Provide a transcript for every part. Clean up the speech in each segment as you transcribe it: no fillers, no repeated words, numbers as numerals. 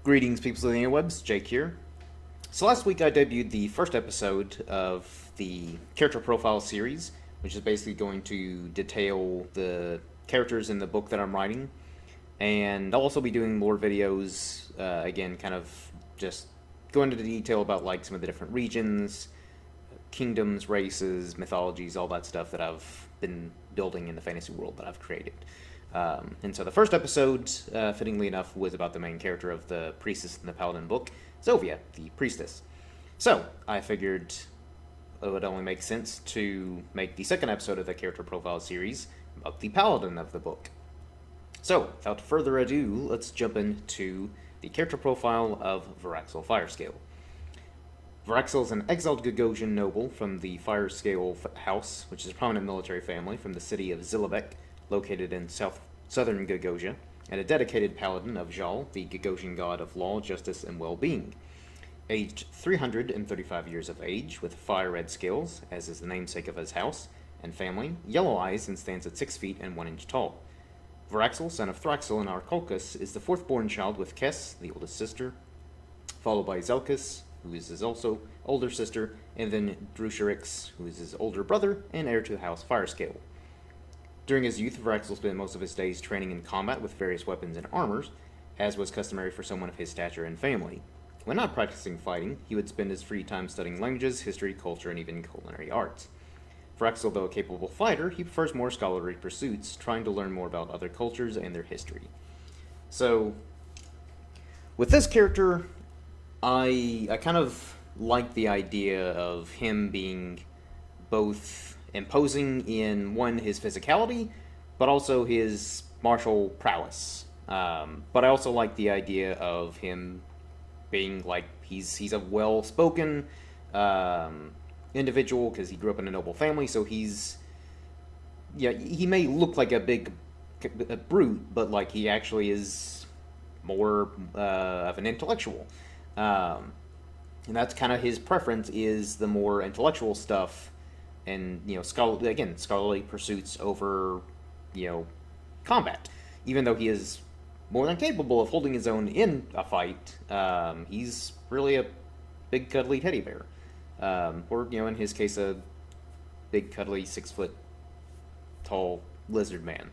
Greetings, people of the interwebs. Jake here. So last week I debuted the first episode of the character profile series, which is basically going to detail the characters in the book that I'm writing. And I'll also be doing more videos, again, kind of just going into detail about like some of the different regions, kingdoms, races, mythologies, all that stuff that I've been building in the fantasy world that I've created. And so the first episode, fittingly enough, was about the main character of the Priestess The Paladin book, Zovia, the Priestess. So I figured it would only make sense to make the second episode of the character profile series about the Paladin of the book. So, without further ado, let's jump into the character profile of Viraxl Firescale. Viraxl is an exiled Gagosian noble from the Firescale house, which is a prominent military family from the city of Zilibek, located in southern Gagosia, and a dedicated paladin of Xhal, the Gagosian god of law, justice, and well-being. Aged 335 years of age, with fire-red scales, as is the namesake of his house and family, yellow eyes, and stands at 6 feet and 1 inch tall. Viraxl, son of Thraxl and Arkolkus, is the fourth-born child with Kess, the oldest sister, followed by Zelkus, who is his also older sister, and then Drusharix, who is his older brother and heir to the house Firescale. During his youth, Viraxl spent most of his days training in combat with various weapons and armors, as was customary for someone of his stature and family. When not practicing fighting, he would spend his free time studying languages, history, culture, and even culinary arts. Viraxl, though a capable fighter, he prefers more scholarly pursuits, trying to learn more about other cultures and their history. So, with this character, I kind of like the idea of him being both imposing in, one, his physicality, but also his martial prowess. But I also like the idea of him being like, he's a well-spoken individual, because he grew up in a noble family, so he may look like a brute, but like he actually is more of an intellectual. And that's kind of his preference, is the more intellectual stuff, and scholarly pursuits over combat. Even though he is more than capable of holding his own in a fight, he's really a big cuddly teddy bear, or in his case, a big cuddly 6 foot tall lizard man.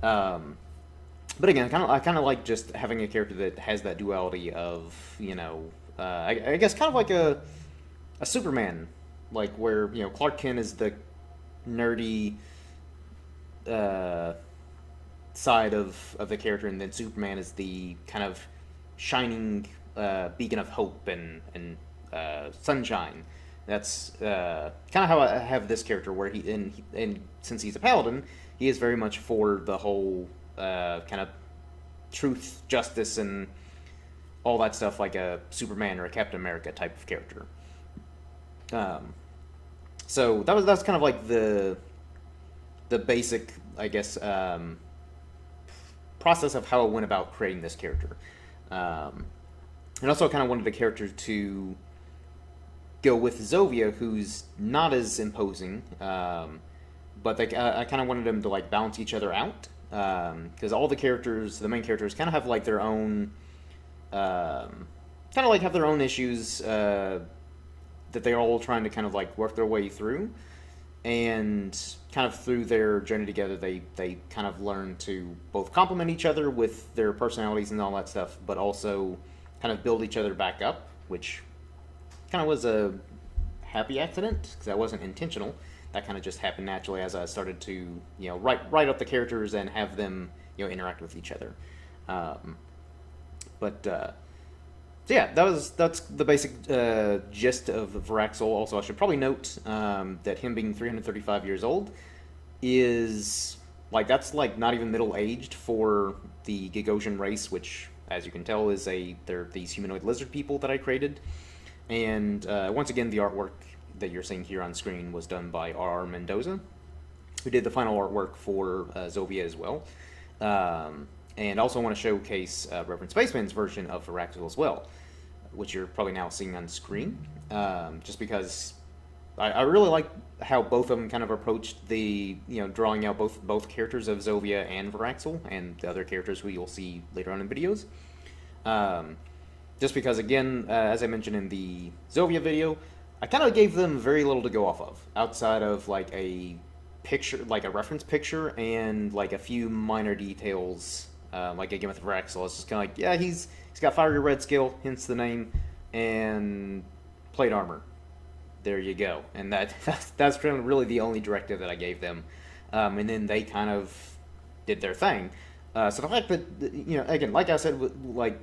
But again, I kind of like just having a character that has that duality of I guess kind of like a Superman. Like, where, Clark Kent is the nerdy side of the character, and then Superman is the kind of shining beacon of hope and sunshine. That's kind of how I have this character, where and since he's a paladin, he is very much for the whole kind of truth, justice, and all that stuff, like a Superman or a Captain America type of character. So that's kind of like the basic, I guess, process of how I went about creating this character. And also kind of wanted the character to go with Zovia, who's not as imposing, but I kind of wanted them to like balance each other out, because all the main characters, kind of have like their own, have their own issues, that they're all trying to kind of like work their way through, and kind of through their journey together, they kind of learn to both complement each other with their personalities and all that stuff, but also kind of build each other back up, which kind of was a happy accident, because that wasn't intentional. That kind of just happened naturally as I started to write up the characters and have them interact with each other. So yeah, that's the basic gist of Viraxl. Also, I should probably note that him being 335 years old is that's not even middle-aged for the Gagosian race, which, as you can tell, they're these humanoid lizard people that I created. And once again, the artwork that you're seeing here on screen was done by R.R. Mendoza, who did the final artwork for Zovia as well. And also want to showcase Reverend Spaceman's version of Viraxl as well, which you're probably now seeing on screen, just because I really like how both of them kind of approached the, drawing out both characters of Zovia and Viraxl, and the other characters who you'll see later on in videos. just because, again, as I mentioned in the Zovia video, I kind of gave them very little to go off of, outside of like a picture, like a reference picture, and like a few minor details. Like again with Viraxl, it's just kind of like, yeah, he's got fiery red skill, hence the name, and plate armor. There you go, and that's really the only directive that I gave them, and then they kind of did their thing. So the fact that, again, like I said, like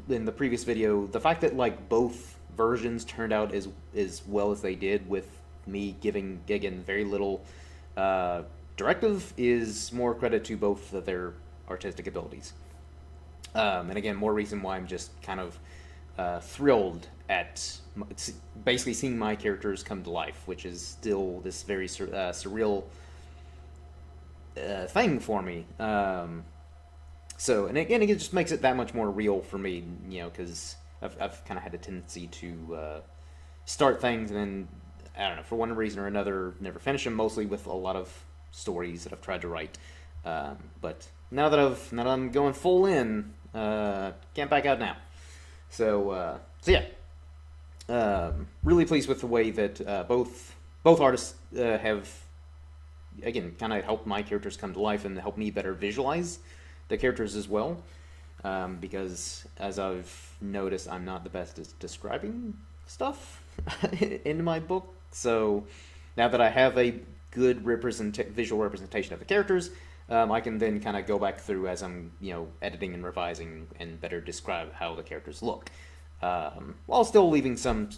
in the previous video, the fact that like both versions turned out as well as they did, with me giving again very little directive, is more credit to both of their artistic abilities. And again, more reason why I'm just kind of thrilled at basically seeing my characters come to life, which is still this very surreal thing for me. So, and again, it just makes it that much more real for me, because I've kind of had a tendency to start things and then, I don't know, for one reason or another, never finish them, mostly with a lot of stories that I've tried to write. But now that I'm going full in, can't back out now. So yeah, really pleased with the way that both artists have, again, kind of helped my characters come to life and help me better visualize the characters as well. Because as I've noticed, I'm not the best at describing stuff in my book. So now that I have a good visual representation of the characters, I can then kind of go back through as I'm, editing and revising and better describe how the characters look, while still leaving some,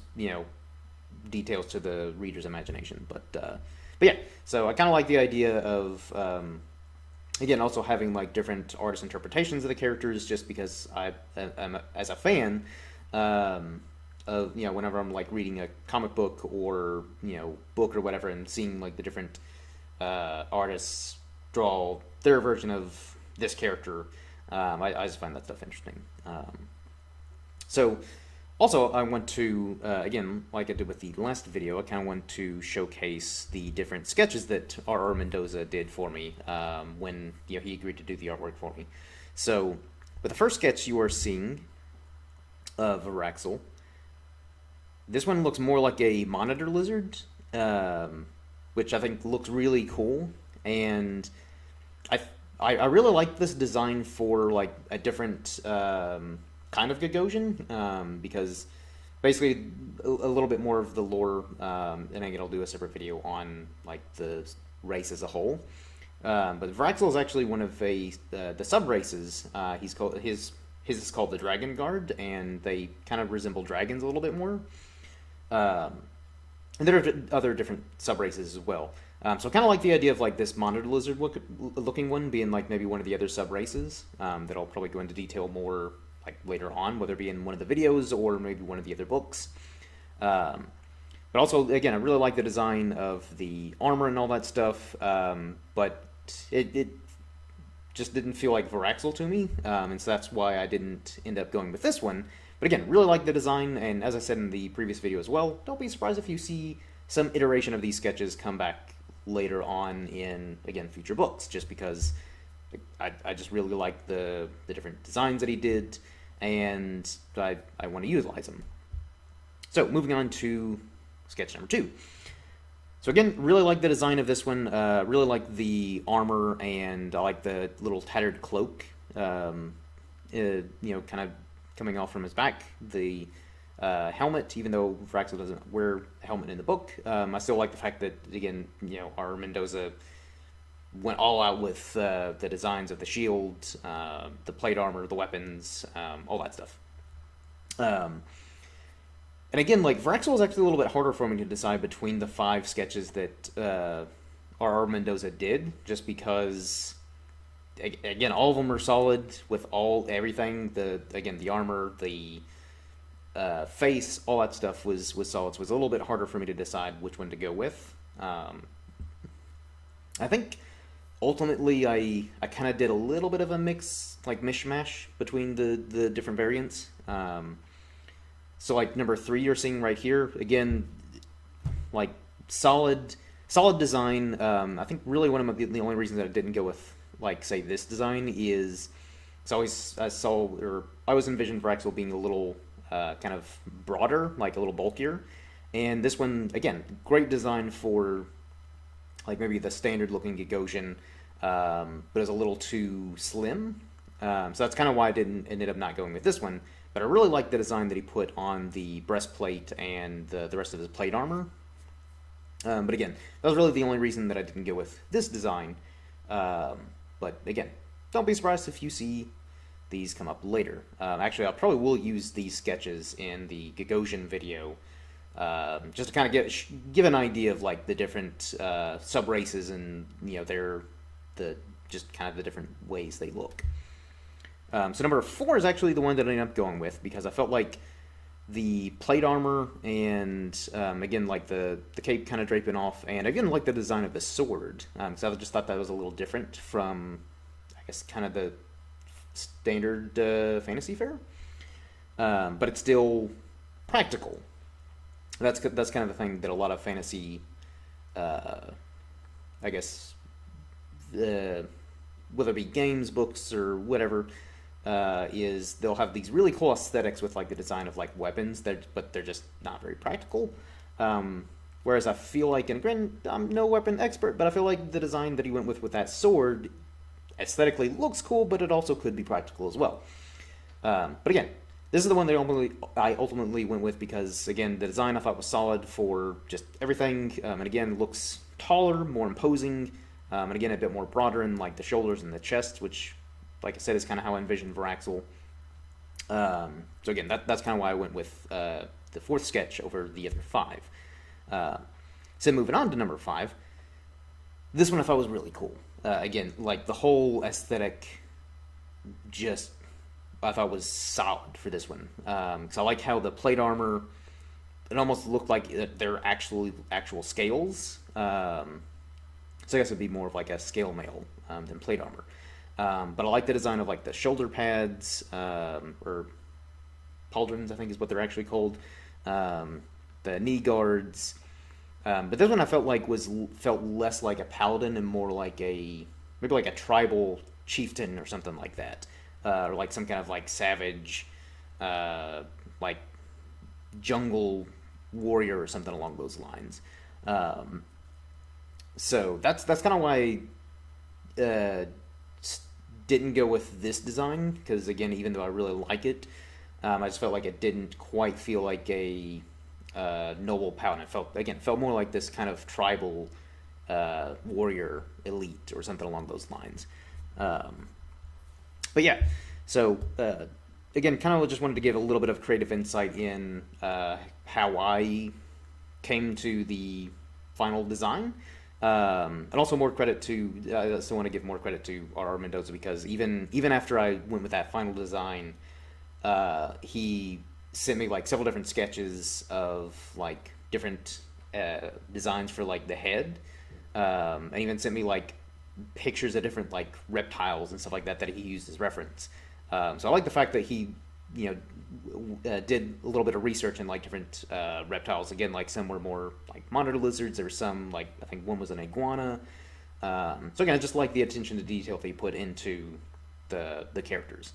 details to the reader's imagination. But yeah, so I kind of like the idea of, again, also having like different artist interpretations of the characters, just because I'm as a fan, of, whenever I'm like reading a comic book or book or whatever, and seeing like the different artists draw their version of this character, I just find that stuff interesting. So also I want to, again, like I did with the last video, I kind of want to showcase the different sketches that R.R. Mendoza did for me, when he agreed to do the artwork for me. So with the first sketch you are seeing of Viraxl, this one looks more like a monitor lizard, which I think looks really cool, and I really like this design for like a different kind of Gagosian, because basically a little bit more of the lore, and again, I'll do a separate video on like the race as a whole. But Viraxl is actually one of the sub races. His is called the Dragon Guard, and they kind of resemble dragons a little bit more. And there are other different sub races as well. So I kind of like the idea of like this monitor lizard looking one being like maybe one of the other sub races, that I'll probably go into detail more like later on, whether it be in one of the videos or maybe one of the other books. But also, again, I really like the design of the armor and all that stuff, but it just didn't feel like Viraxl to me, and so that's why I didn't end up going with this one. But again, really like the design, and as I said in the previous video as well, don't be surprised if you see some iteration of these sketches come back later on in, again, future books, just because I just really like the different designs that he did, and I want to utilize them. So moving on to sketch number 2. So again, really like the design of this one, really like the armor, and I like the little tattered cloak, kind of coming off from his back. The helmet, even though Viraxl doesn't wear a helmet in the book, I still like the fact that, again, our Mendoza went all out with the designs of the shield, the plate armor, the weapons, all that stuff. And again, like, Viraxl was actually a little bit harder for me to decide between the 5 sketches that R.R. Mendoza did, just because, again, all of them are solid with everything. The armor, the face, all that stuff was solid. So it was a little bit harder for me to decide which one to go with. I think ultimately I kind of did a little bit of a mishmash between the different variants. So like number 3 you're seeing right here, again, like solid design. I think really one of the only reasons that I didn't go with, like, say, this design is I always envisioned Viraxl being a little kind of broader, like a little bulkier. And this one, again, great design for like maybe the standard looking Gagosian, but is a little too slim. So that's kind of why I didn't ended up not going with this one. But I really like the design that he put on the breastplate and the rest of his plate armor. But again, that was really the only reason that I didn't go with this design. But again, don't be surprised if you see these come up later. Actually, I probably will use these sketches in the Gagosian video, just to kind of give an idea of like the different sub races and just kind of the different ways they look. So number 4 is actually the one that I ended up going with because I felt like the plate armor and again like the cape kind of draping off, and again like the design of the sword. So I just thought that was a little different from, I guess, kind of the standard fantasy fare, but it's still practical. That's kind of the thing that a lot of fantasy, I guess, whether it be games, books, or whatever, is they'll have these really cool aesthetics with like the design of like weapons, but they're just not very practical. Whereas I feel like, and again, I'm no weapon expert, but I feel like the design that he went with that sword aesthetically looks cool, but it also could be practical as well. But again, this is the one that I ultimately went with because, again, the design I thought was solid for just everything, and again, looks taller, more imposing, and again, a bit more broader in like the shoulders and the chest, which, like I said, is kind of how I envisioned Viraxl. So again, that's kind of why I went with the 4th sketch over the other 5. So moving on to number 5, this one I thought was really cool. Again, like the whole aesthetic, just I thought was solid for this one. Because I like how the plate armor, it almost looked like they're actual scales. So I guess it'd be more of like a scale mail than plate armor. But I like the design of like the shoulder pads, or pauldrons, I think is what they're actually called. The knee guards. But this one I felt like felt less like a paladin and more like maybe like a tribal chieftain or something like that, or like some kind of like savage, like jungle warrior or something along those lines. So that's kind of why I didn't go with this design, because again, even though I really like it, I just felt like it didn't quite feel like a noble paladin. It felt more like this kind of tribal warrior elite or something along those lines. But yeah, so again, kind of just wanted to give a little bit of creative insight in how I came to the final design. And also more credit to, I also want to give more credit to R.R. Mendoza, because even after I went with that final design, he sent me like several different sketches of like different designs for like the head, and even sent me like pictures of different like reptiles and stuff like that he used as reference. So I like the fact that he did a little bit of research in like different reptiles. Again, like some were more like monitor lizards, there were some like, I think one was an iguana. So again, I just like the attention to detail that he put into the characters.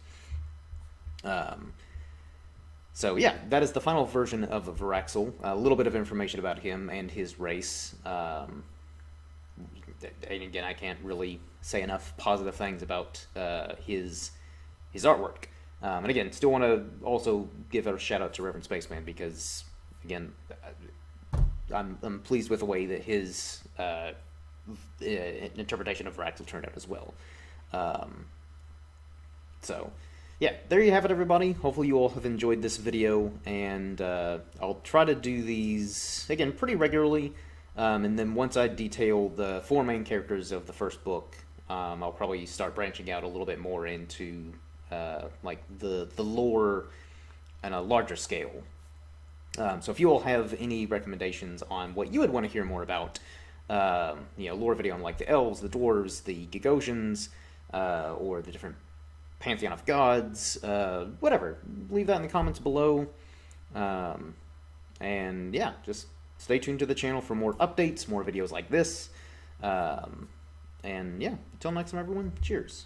So yeah, that is the final version of Viraxl. A little bit of information about him and his race. And again, I can't really say enough positive things about his artwork. And again, still want to also give a shout out to Reverend Spaceman, because again, I'm pleased with the way that his interpretation of Viraxl turned out as well. So yeah, there you have it, everybody. Hopefully you all have enjoyed this video, and I'll try to do these, again, pretty regularly, and then once I detail the 4 main characters of the first book, I'll probably start branching out a little bit more into like the lore on a larger scale. So if you all have any recommendations on what you would want to hear more about, lore video on like the elves, the dwarves, the Gagosians, or the different pantheon of gods, whatever, leave that in the comments below. And yeah, just stay tuned to the channel for more updates, more videos like this. And yeah, until next time, everyone, cheers.